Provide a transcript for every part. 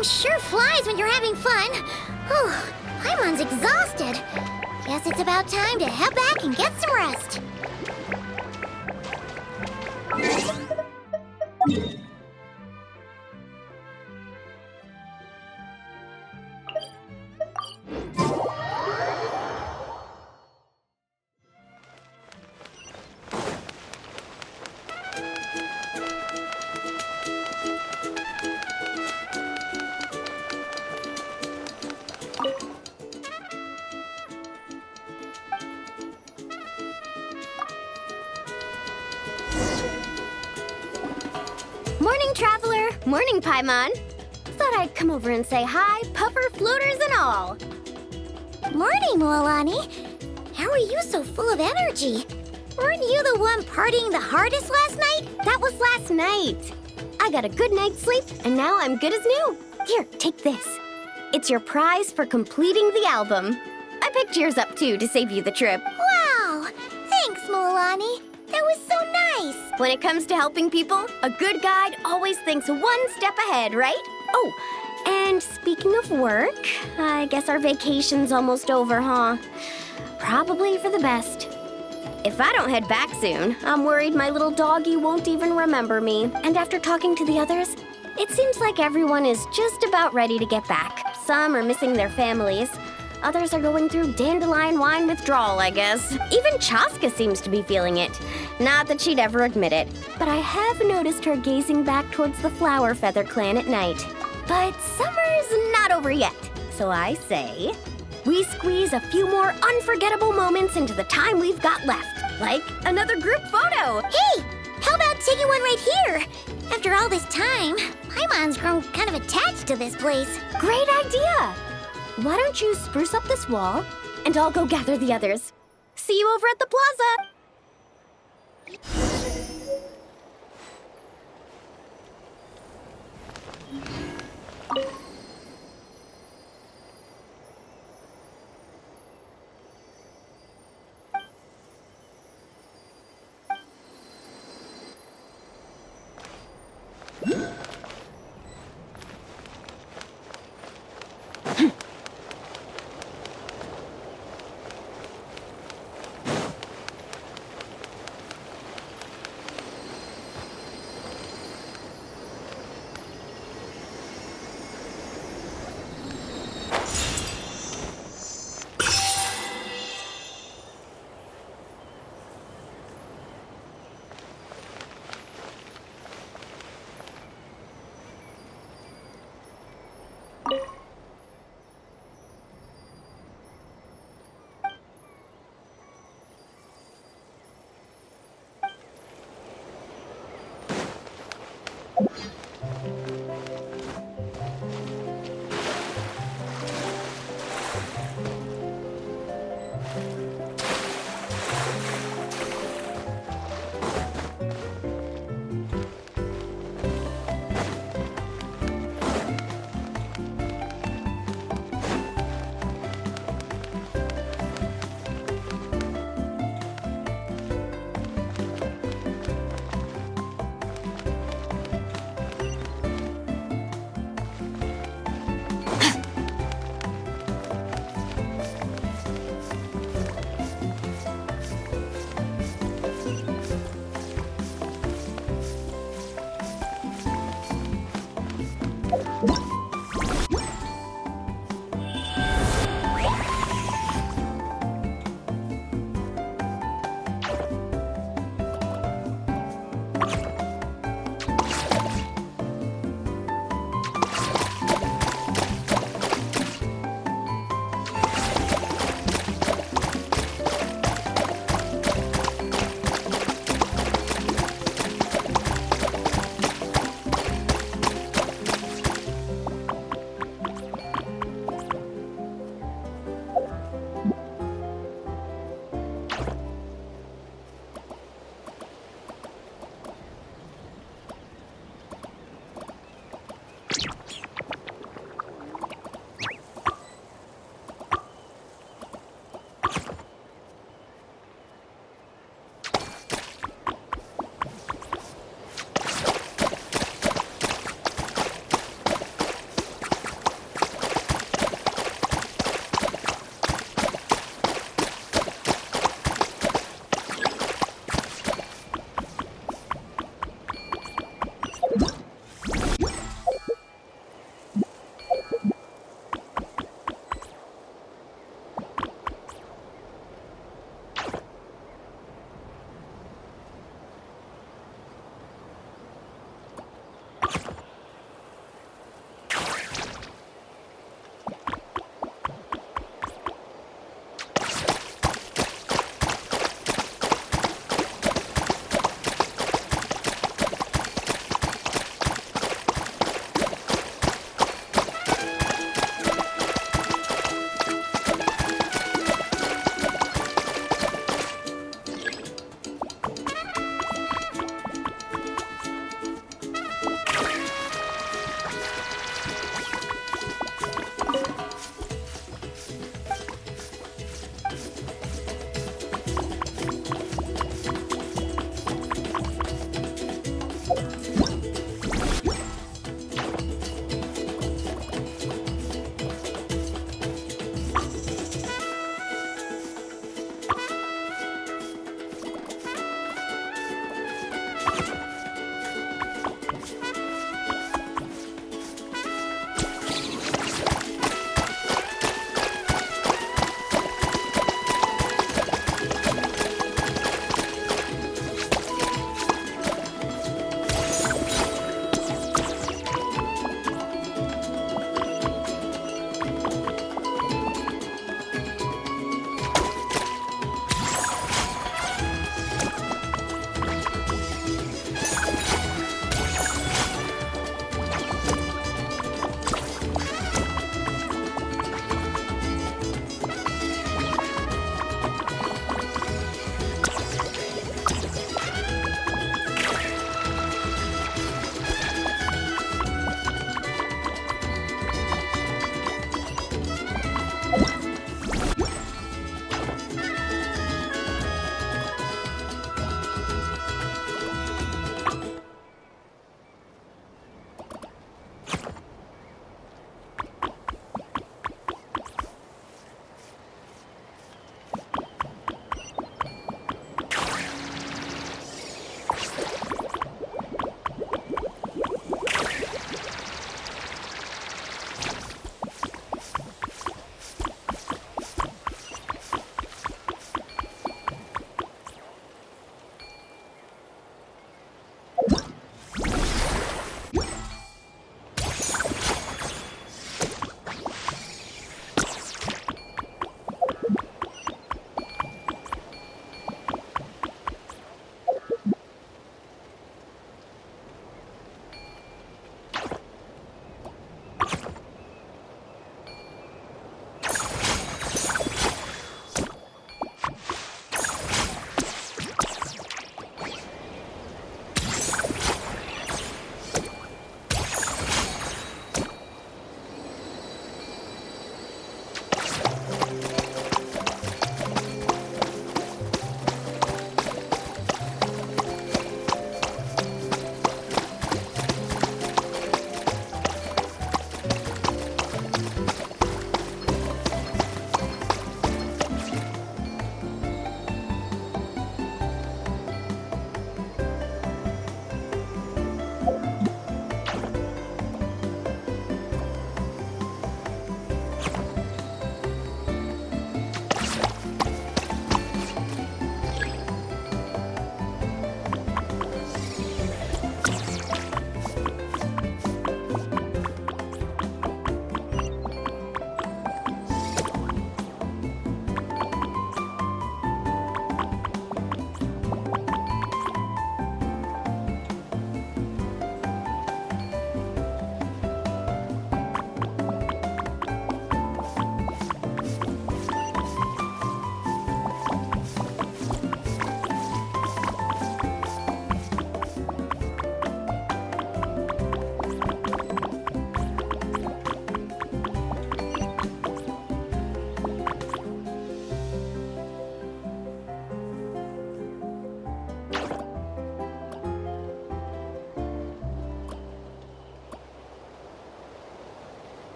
Time sure flies when you're having fun. Whew, Paimon's exhausted. Guess it's about time to head back and get some rest. Morning, Traveler! Morning, Paimon! Thought I'd come over and say hi, puffer, floaters, and all! Morning, Moalani. How are you so full of energy? Weren't you the one partying the hardest last night? That was last night! I got a good night's sleep, and now I'm good as new! Here, take this. It's your prize for completing the album. I picked yours up, too, to save you the trip. Wow! Thanks, Moalani. That was so nice! When it comes to helping people, a good guide always thinks one step ahead, right? Oh, and speaking of work, I guess our vacation's almost over, huh? Probably for the best. If I don't head back soon, I'm worried my little doggy won't even remember me. And after talking to the others, it seems like everyone is just about ready to get back. Some are missing their families. Others are going through dandelion wine withdrawal, I guess. Even Chaska seems to be feeling it. Not that she'd ever admit it, but I have noticed her gazing back towards the Flower Feather clan at night. But summer's not over yet, so I say, we squeeze a few more unforgettable moments into the time we've got left, like another group photo. Hey, how about taking one right here? After all this time, Paimon's grown kind of attached to this place. Great idea! Why don't you spruce up this wall, and I'll go gather the others. See you over at the plaza!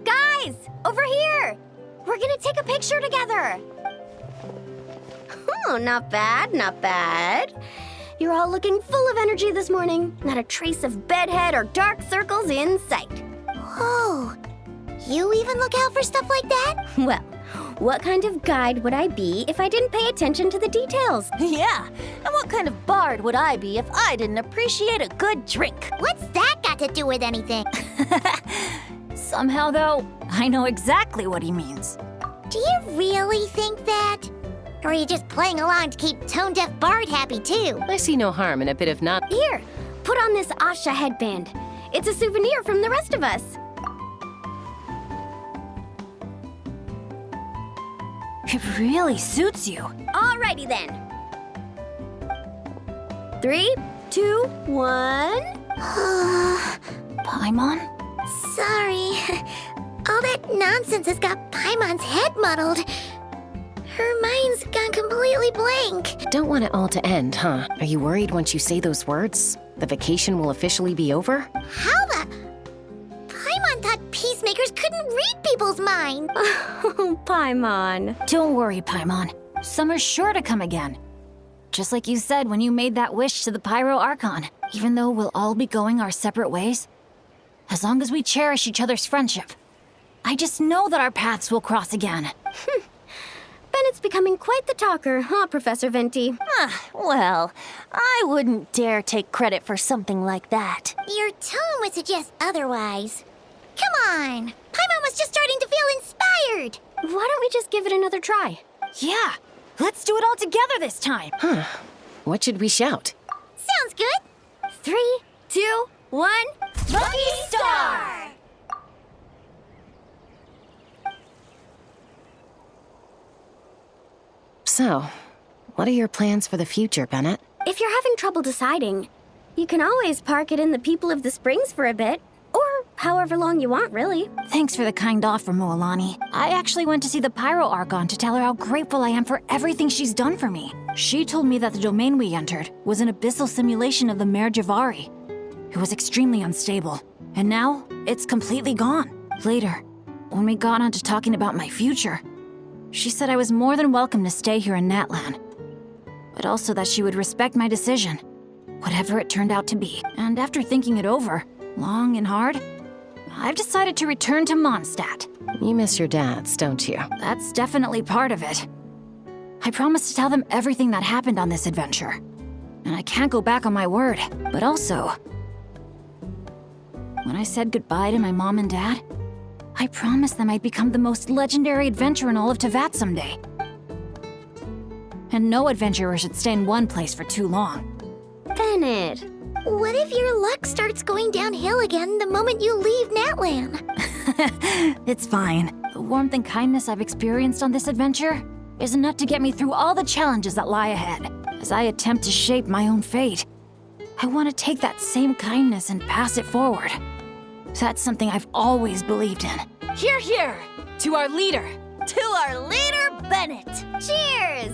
Guys, over here! We're gonna take a picture together. Oh, not bad, not bad. You're all looking full of energy this morning. Not a trace of bedhead or dark circles in sight. Whoa, you even look out for stuff like that? Well, what kind of guide would I be if I didn't pay attention to the details? Yeah, and what kind of bard would I be if I didn't appreciate a good drink? What's that got to do with anything? Somehow, though, I know exactly what he means. Do you really think that? Or are you just playing along to keep tone-deaf Bard happy, too? I see no harm in a bit of not. Here, put on this Asha headband. It's a souvenir from the rest of us. It really suits you. Alrighty then. 3, 2, 1. Paimon? Sorry. All that nonsense has got Paimon's head muddled. Her mind's gone completely blank. Don't want it all to end, huh? Are you worried once you say those words, the vacation will officially be over? How the... Paimon thought peacemakers couldn't read people's minds. Oh, Paimon. Don't worry, Paimon. Summer's sure to come again. Just like you said when you made that wish to the Pyro Archon. Even though we'll all be going our separate ways, as long as we cherish each other's friendship, I just know that our paths will cross again. Bennett's becoming quite the talker, huh, Professor Venti? Well, I wouldn't dare take credit for something like that. Your tone would suggest otherwise. Come on. Paimon was just starting to feel inspired. Why don't we just give it another try? Yeah, let's do it all together this time. What should we shout? Sounds good. 3, 2, 1. Lucky Star! So, what are your plans for the future, Bennett? If you're having trouble deciding, you can always park it in the People of the Springs for a bit. Or however long you want, really. Thanks for the kind offer, Moalani. I actually went to see the Pyro Archon to tell her how grateful I am for everything she's done for me. She told me that the domain we entered was an abyssal simulation of the Mare Javari. It was extremely unstable, and now it's completely gone. Later, when we got on to talking about my future, she said I was more than welcome to stay here in Natlan, but also that she would respect my decision, whatever it turned out to be. And after thinking it over, long and hard, I've decided to return to Mondstadt. You miss your dads, don't you? That's definitely part of it. I promised to tell them everything that happened on this adventure, and I can't go back on my word. But also, when I said goodbye to my mom and dad, I promised them I'd become the most legendary adventurer in all of Teyvat someday. And no adventurer should stay in one place for too long. Bennett. What if your luck starts going downhill again the moment you leave Natlan? It's fine. The warmth and kindness I've experienced on this adventure is enough to get me through all the challenges that lie ahead. As I attempt to shape my own fate, I want to take that same kindness and pass it forward. That's something I've always believed in. Hear, hear! To our leader! To our leader, Bennett! Cheers!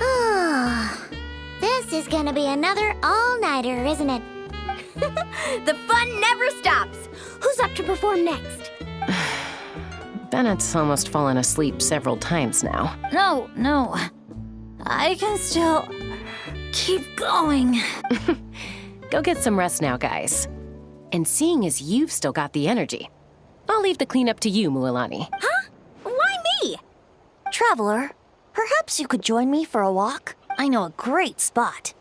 Oh, this is gonna be another all-nighter, isn't it? The fun never stops. Who's up to perform next? Bennett's almost fallen asleep several times now. No. I can still keep going. Go get some rest now, guys. And seeing as you've still got the energy, I'll leave the cleanup to you, Mualani. Huh? Why me? Traveler, perhaps you could join me for a walk? I know a great spot.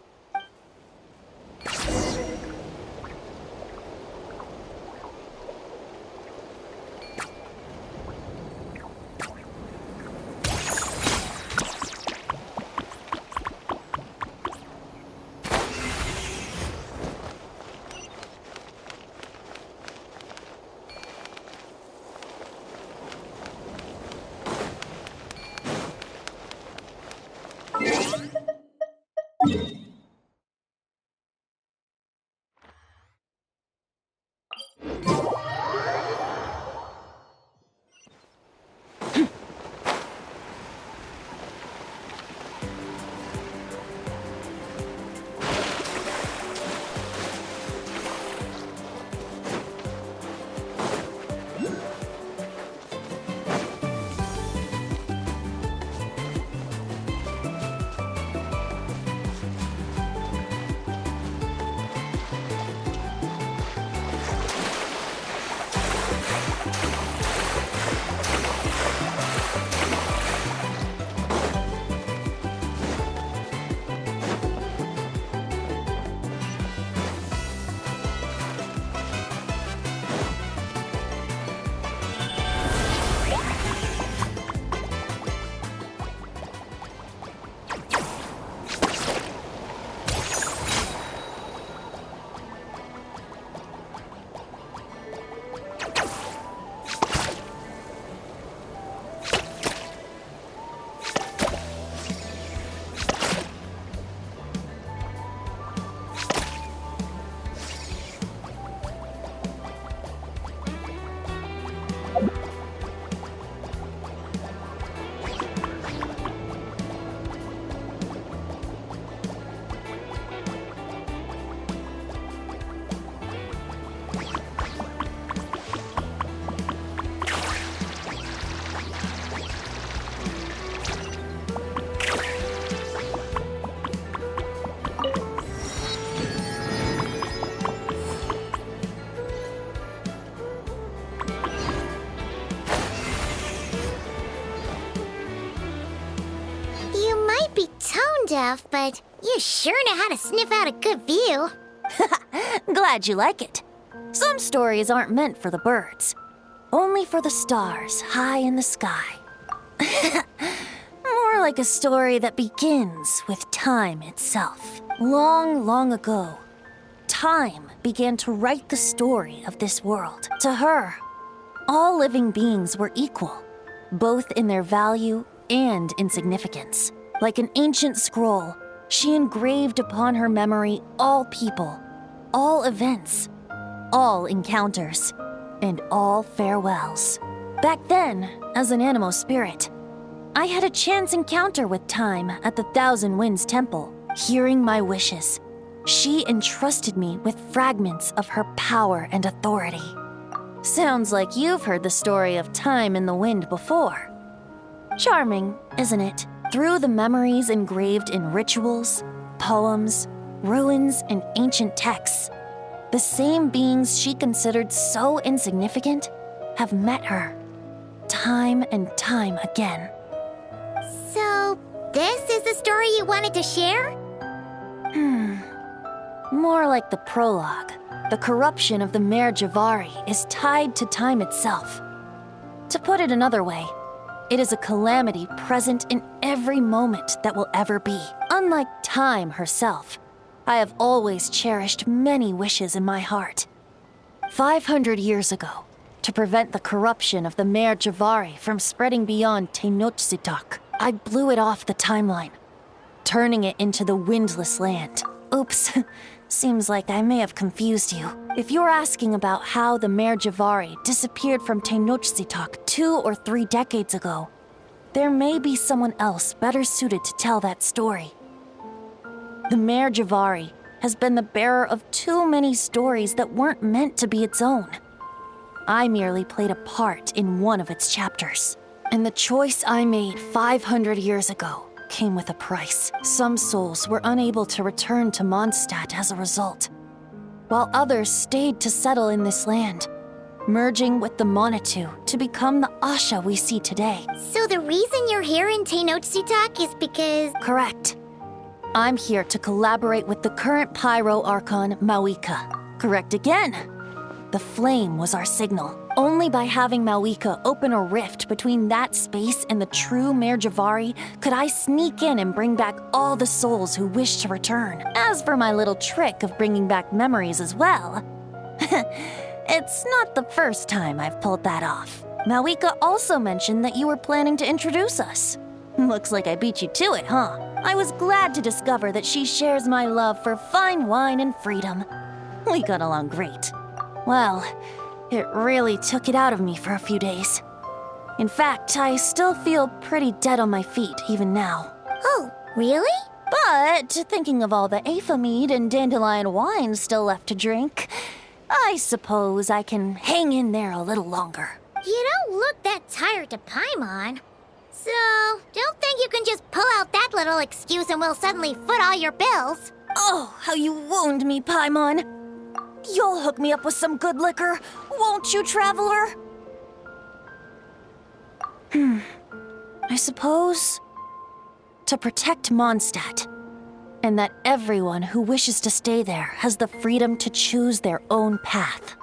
tone deaf, but you sure know how to sniff out a good view. Glad you like it. Some stories aren't meant for the birds, only for the stars high in the sky. More like a story that begins with time itself. Long, long ago, time began to write the story of this world. To her, all living beings were equal, both in their value and in significance. Like an ancient scroll, she engraved upon her memory all people, all events, all encounters, and all farewells. Back then, as an animal spirit, I had a chance encounter with time at the Thousand Winds Temple. Hearing my wishes, she entrusted me with fragments of her power and authority. Sounds like you've heard the story of time in the wind before. Charming, isn't it? Through the memories engraved in rituals, poems, ruins, and ancient texts, the same beings she considered so insignificant have met her, time and time again. So, this is the story you wanted to share? More like the prologue. The corruption of the Mare Javari is tied to time itself. To put it another way, it is a calamity present in every moment that will ever be. Unlike time herself, I have always cherished many wishes in my heart. 500 years ago, to prevent the corruption of the Mare Javari from spreading beyond Tenochtitlan, I blew it off the timeline, turning it into the Windless Land. Oops, seems like I may have confused you. If you're asking about how the Mare Javari disappeared from Tenochtitlan 2 or 3 decades ago, there may be someone else better suited to tell that story. The Mare Javari has been the bearer of too many stories that weren't meant to be its own. I merely played a part in one of its chapters. And the choice I made 500 years ago came with a price. Some souls were unable to return to Mondstadt as a result, while others stayed to settle in this land, merging with the Monitu to become the Asha we see today. So the reason you're here in Tenochtitlan is because... Correct. I'm here to collaborate with the current Pyro Archon, Mawika. Correct again. The flame was our signal. Only by having Mawika open a rift between that space and the true Mare Javari could I sneak in and bring back all the souls who wish to return. As for my little trick of bringing back memories as well, it's not the first time I've pulled that off. Mawika also mentioned that you were planning to introduce us. Looks like I beat you to it, huh? I was glad to discover that she shares my love for fine wine and freedom. We got along great. Well, it really took it out of me for a few days. In fact, I still feel pretty dead on my feet even now. Oh, really? But thinking of all the Aether mead and dandelion wine still left to drink, I suppose I can hang in there a little longer. You don't look that tired to Paimon. So, don't think you can just pull out that little excuse and we'll suddenly foot all your bills. Oh, how you wound me, Paimon. You'll hook me up with some good liquor, won't you, traveler? I suppose to protect Mondstadt, and that everyone who wishes to stay there has the freedom to choose their own path.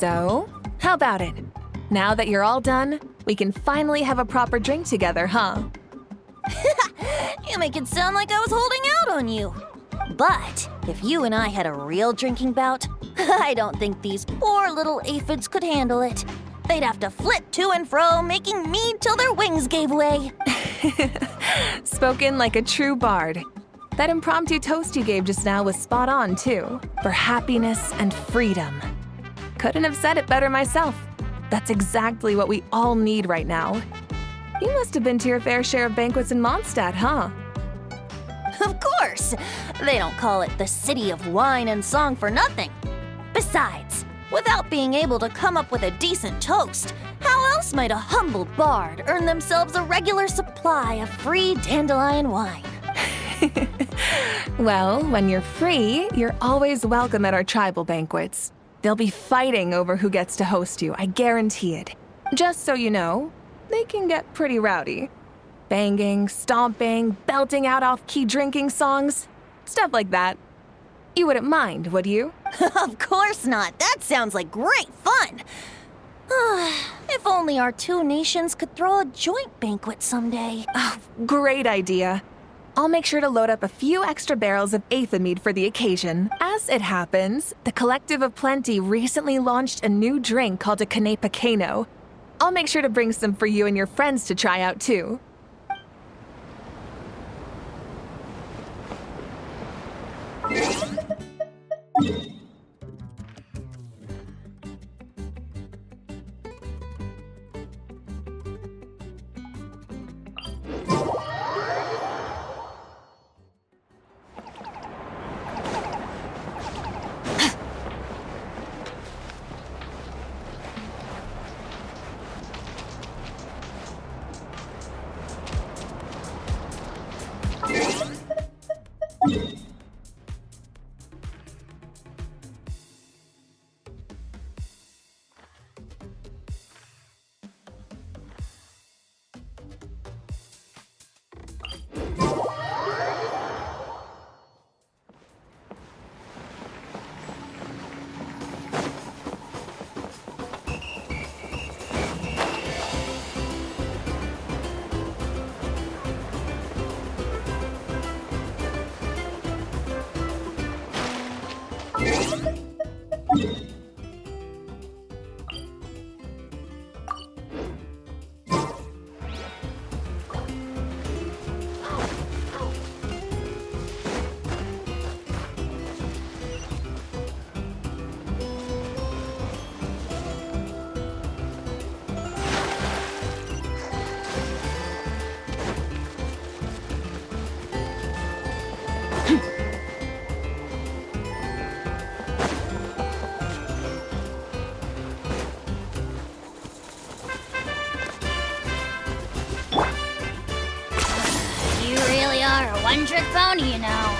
So, how about it? Now that you're all done, we can finally have a proper drink together, huh? You make it sound like I was holding out on you. But if you and I had a real drinking bout, I don't think these poor little aphids could handle it. They'd have to flit to and fro, making me till their wings gave way. Spoken like a true bard. That impromptu toast you gave just now was spot on, too. For happiness and freedom. Couldn't have said it better myself. That's exactly what we all need right now. You must have been to your fair share of banquets in Mondstadt, huh? Of course! They don't call it the City of Wine and Song for nothing. Besides, without being able to come up with a decent toast, how else might a humble bard earn themselves a regular supply of free dandelion wine? Well, when you're free, you're always welcome at our tribal banquets. They'll be fighting over who gets to host you, I guarantee it. Just so you know, they can get pretty rowdy. Banging, stomping, belting out off-key drinking songs, stuff like that. You wouldn't mind, would you? Of course not. That sounds like great fun. If only our two nations could throw a joint banquet someday. Oh, great idea. I'll make sure to load up a few extra barrels of Aether for the occasion. As it happens, the Collective of Plenty recently launched a new drink called a Canepa Cano. I'll make sure to bring some for you and your friends to try out too. You really are a one-trick pony, you know.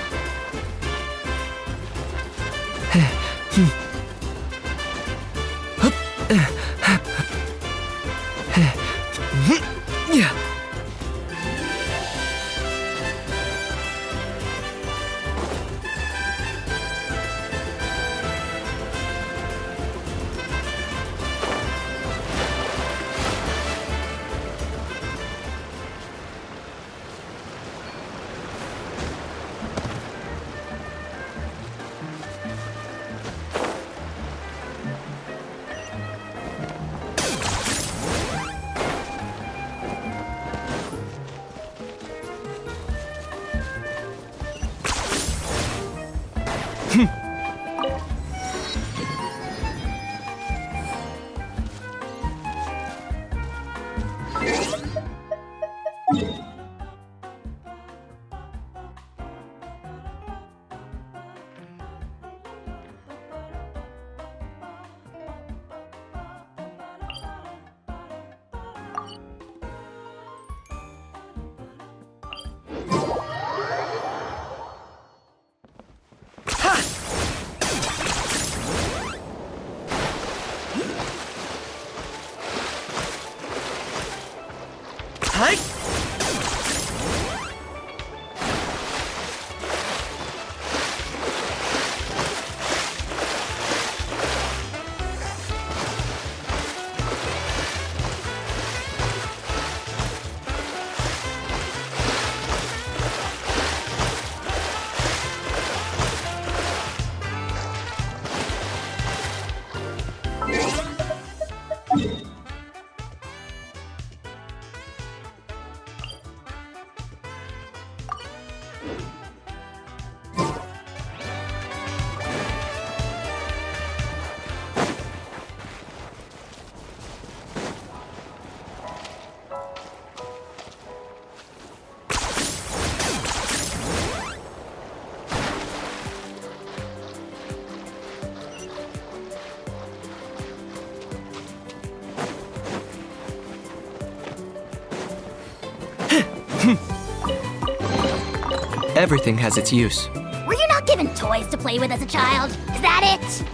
Everything has its use. Were you not given toys to play with as a child? Is that it?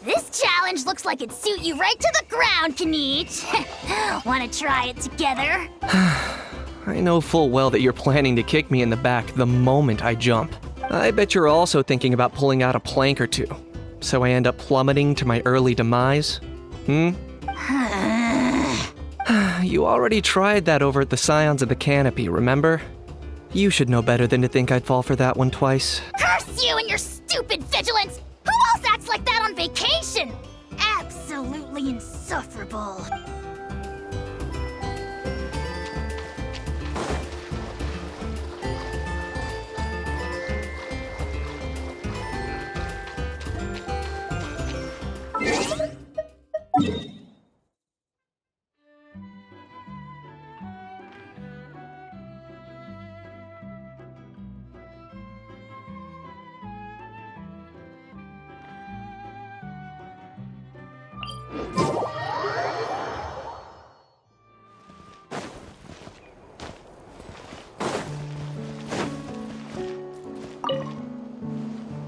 This challenge looks like it'd suit you right to the ground, Kanich. Wanna try it together? I know full well that you're planning to kick me in the back the moment I jump. I bet you're also thinking about pulling out a plank or two, so I end up plummeting to my early demise? You already tried that over at the Scions of the Canopy, remember? You should know better than to think I'd fall for that one twice. Curse you and your stupid vigilance! Who else acts like that on vacation? Absolutely insufferable.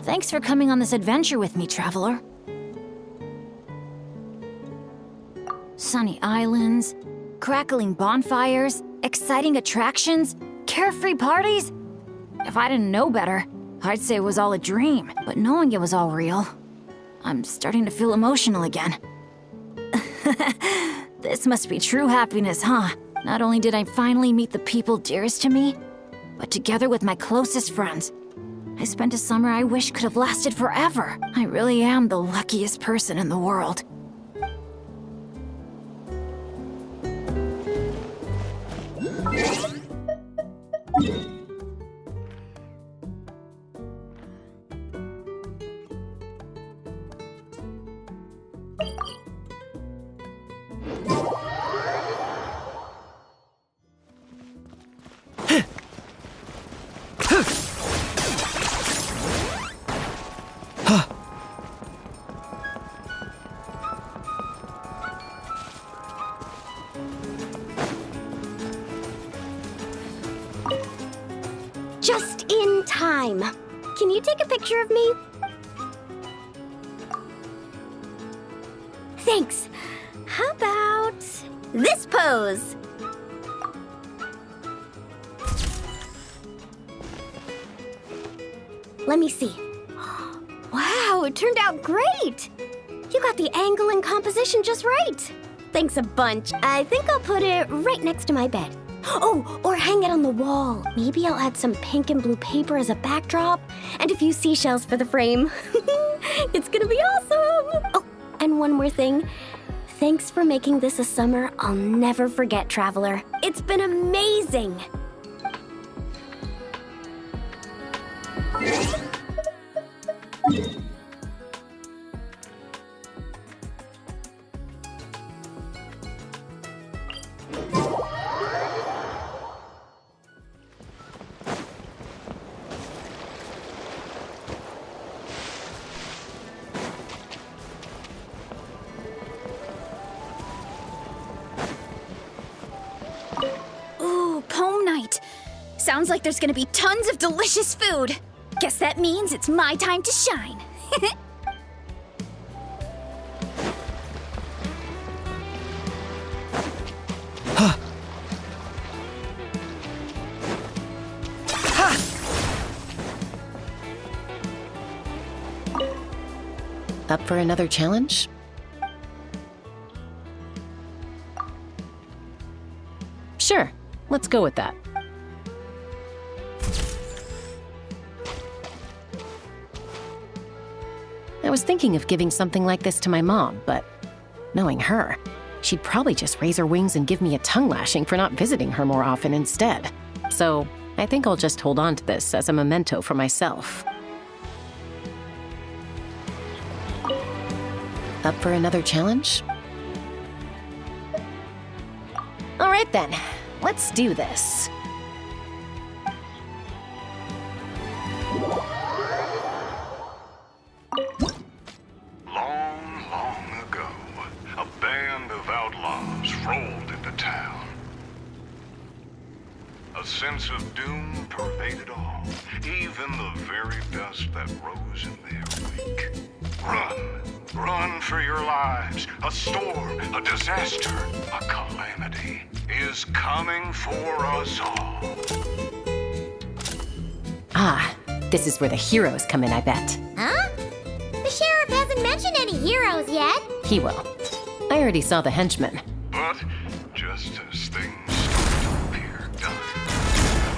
Thanks for coming on this adventure with me, traveler. Sunny islands, crackling bonfires, exciting attractions, carefree parties. If I didn't know better, I'd say it was all a dream. But knowing it was all real, I'm starting to feel emotional again. This must be true happiness, huh? Not only did I finally meet the people dearest to me, but together with my closest friends, I spent a summer I wish could have lasted forever. I really am the luckiest person in the world. Just in time. Can you take a picture of me? Thanks. How about this pose? Let me see. Wow, it turned out great! You got the angle and composition just right. Thanks a bunch. I think I'll put it right next to my bed. Oh, or hang it on the wall. Maybe I'll add some pink and blue paper as a backdrop and a few seashells for the frame. It's gonna be awesome! Oh, and one more thing. Thanks for making this a summer I'll never forget, Traveler. It's been amazing! Ooh, poem night. Sounds like there's gonna be tons of delicious food. Guess that means it's my time to shine. Up for another challenge? Sure, let's go with that. I was thinking of giving something like this to my mom, but knowing her, she'd probably just raise her wings and give me a tongue lashing for not visiting her more often instead. So I think I'll just hold on to this as a memento for myself. Up for another challenge? All right then, let's do this. Long, long ago, a band of outlaws rolled into town. A sense of doom pervaded all, even the very dust that rose in their wake. Run, run for your lives. A storm, a disaster, a calamity is coming for us all. Ah, this is where the heroes come in, I bet. Huh? The sheriff hasn't mentioned any heroes yet. He will. I already saw the henchmen. But just as things start to appear done,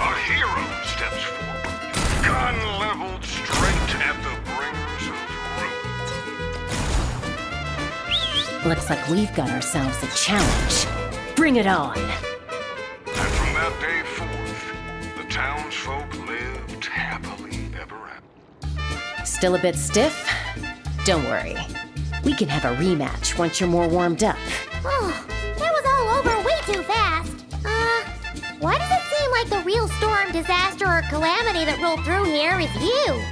a hero steps forward, gun leveled straight at the bringers of ruin. Looks like we've got ourselves a challenge. Bring it on! And from that day forth, the townsfolk lived happily ever after. Still a bit stiff? Don't worry. We can have a rematch once you're more warmed up. Oh, that was all over way too fast. Why does it seem like the real storm, disaster, or calamity that rolled through here is you?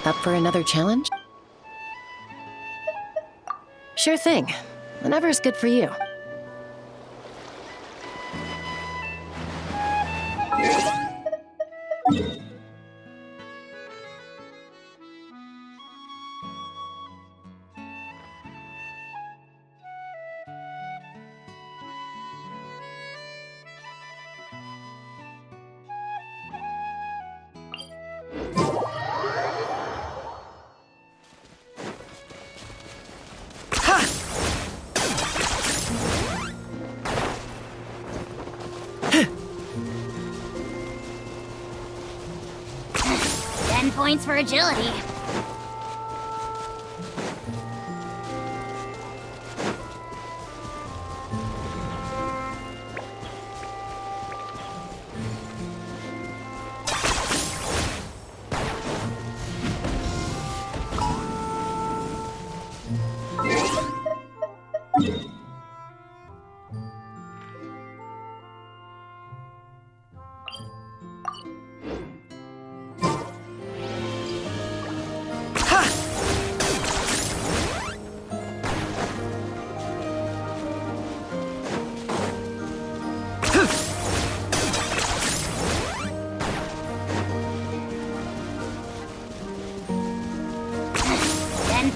Up for another challenge? Sure thing. Whenever's good for you. Points for agility.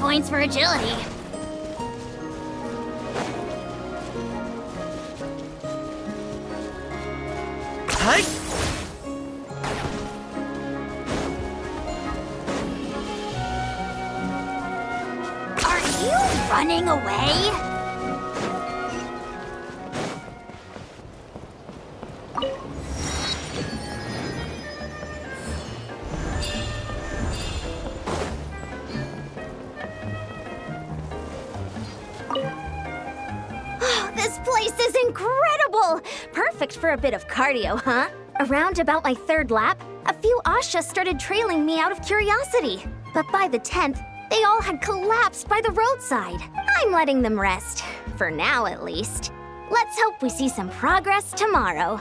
Points for agility. Hi. Are you running away? This place is incredible! Perfect for a bit of cardio, huh? Around about my third lap, a few Ashas started trailing me out of curiosity. But by the 10th, they all had collapsed by the roadside. I'm letting them rest. For now, at least. Let's hope we see some progress tomorrow.